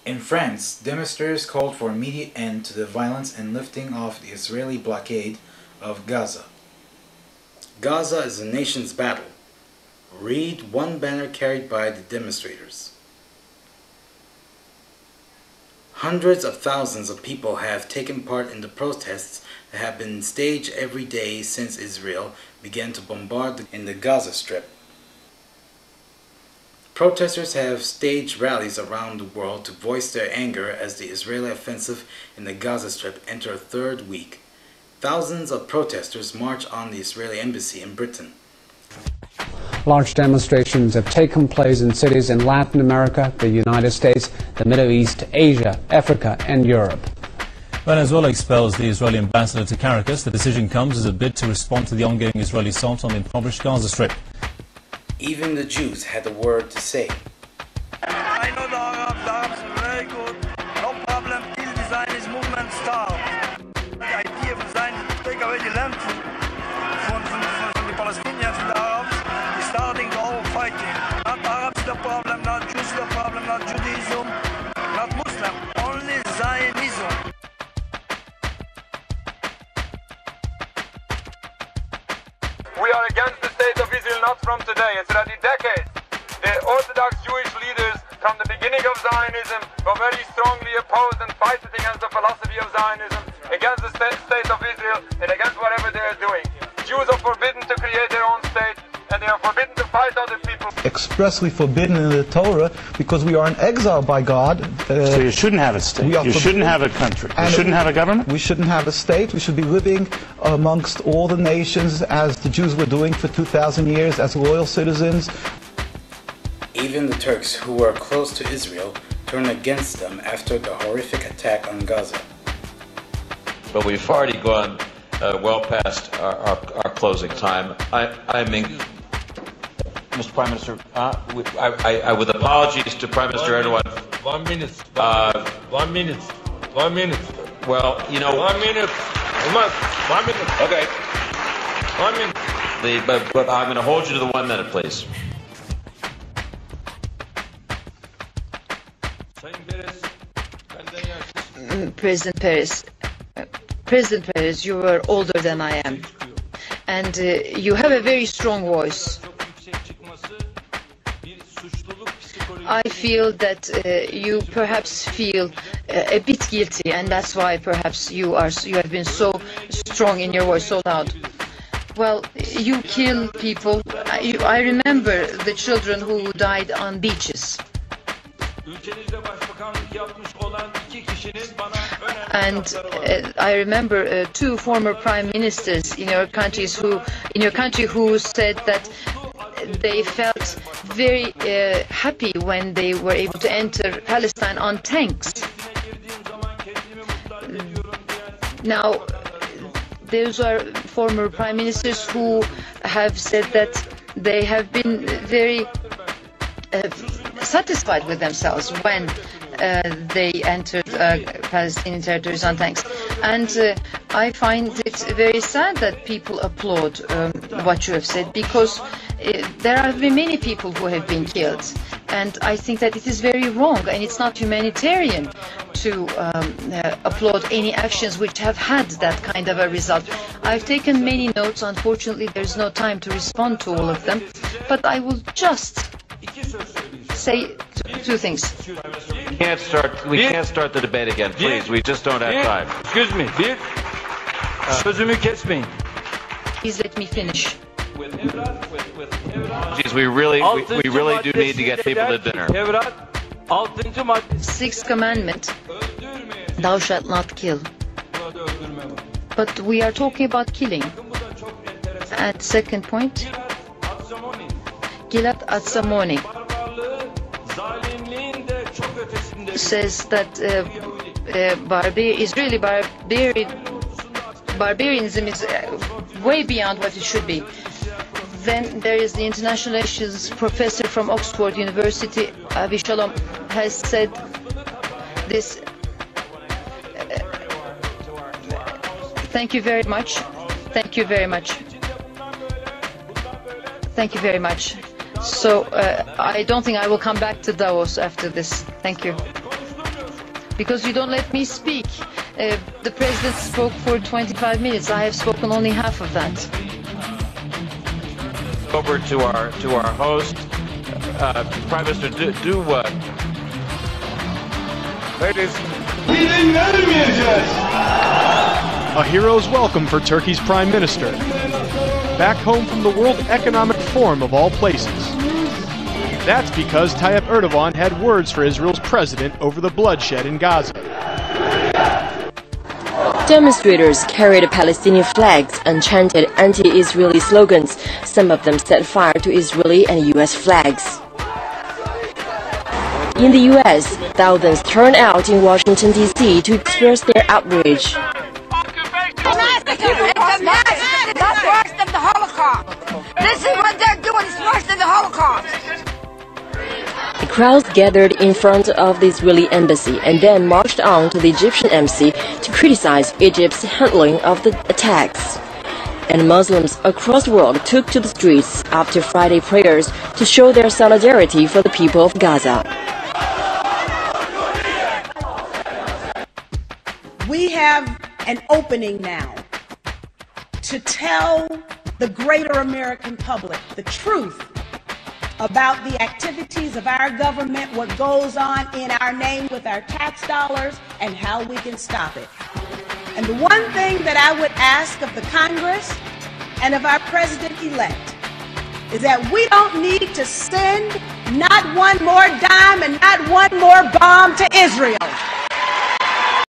In France, demonstrators called for immediate end to the violence and lifting off the Israeli blockade of Gaza. Gaza is a nation's battle. Read one banner carried by the demonstrators. Hundreds of thousands of people have taken part in the protests that have been staged every day since Israel began to bombard in the Gaza Strip. Protesters have staged rallies around the world to voice their anger as the Israeli offensive in the Gaza Strip enters a third week. Thousands of protesters march on the Israeli embassy in Britain. Large demonstrations have taken place in cities in Latin America, the United States, the Middle East, Asia, Africa, and Europe. Venezuela expels the Israeli ambassador to Caracas. The decision comes as a bid to respond to the ongoing Israeli assault on the impoverished Gaza Strip. Even the Jews had a word to say. I know the Arabs are very good. No problem till the Zionist movement starts. The idea of Zionism to take away the land from the Palestinians and the Arabs is starting the whole fighting. Not Arabs the problem, not Jews the problem, not Judaism, not Muslim, only Zionism. We are against the state of Israel not from today, it's already decades. The Orthodox Jewish leaders from the beginning of Zionism were very strongly opposed and fighting against the philosophy of Zionism, against the state of Israel and against whatever they are doing. Jews are forbidden to create their own state and they are forbidden to fight other people. Expressly forbidden in the Torah because we are in exile by God. So you shouldn't have a state. You shouldn't have a country. You shouldn't have a government. We shouldn't have a state. We should be living amongst all the nations as the Jews were doing for 2,000 years as loyal citizens. Even the Turks, who were close to Israel, turned against them after the horrific attack on Gaza. But we've already gone well past our closing time. I mean, Mr. Prime Minister, with apologies to Prime Minister Erdogan. 1 minute. 1 minute. 1 minute. Well, you know. 1 minute. 1 minute. Okay. 1 minute. But I'm going to hold you to the 1 minute, please. President Peres, you are older than I am, and you have a very strong voice. I feel that you perhaps feel a bit guilty, and that's why perhaps you have been so strong in your voice, so loud. Well, you kill people. I remember the children who died on beaches. And I remember two former prime ministers in your country who said that they felt very happy when they were able to enter Palestine on tanks. Now, those are former prime ministers who have said that they have been very satisfied with themselves when they entered Palestinian territories on tanks. And I find it very sad that people applaud what you have said, because there have been many people who have been killed. And I think that it is very wrong, and it's not humanitarian to applaud any actions which have had that kind of a result. I've taken many notes. Unfortunately, there's no time to respond to all of them. But I will just say two things. We can't start the debate again, please. We just don't have time. Excuse me. Sözümü kesmeyin. Please let me finish. Jeez, we really do need to get people to dinner. Sixth commandment, thou shalt not kill. But we are talking about killing. At second point, Gilad Atzamoni says that barbarianism is way beyond what it should be. Then there is the international relations professor from Oxford University, Avishalom, has said this. Thank you very much. Thank you very much. Thank you very much. So I don't think I will come back to Davos after this. Thank you. because you don't let me speak. The President spoke for 25 minutes. I have spoken only half of that. Over to our host, Prime Minister, ladies. A hero's welcome for Turkey's Prime Minister. Back home from the World Economic Forum of all places. That's because Tayyip Erdogan had words for Israel's president over the bloodshed in Gaza. Demonstrators carried Palestinian flags and chanted anti-Israeli slogans. Some of them set fire to Israeli and U.S. flags. In the U.S., thousands turned out in Washington, D.C. to express their outrage. That's worse than the Holocaust. This is what they're doing. It's worse than the Holocaust. The crowds gathered in front of the Israeli embassy and then marched on to the Egyptian embassy to criticize Egypt's handling of the attacks. And Muslims across the world took to the streets after Friday prayers to show their solidarity for the people of Gaza. We have an opening now to tell the greater American public the truth about the activities of our government, what goes on in our name with our tax dollars, and how we can stop it. And the one thing that I would ask of the Congress and of our President-elect is that we don't need to send not one more dime and not one more bomb to Israel.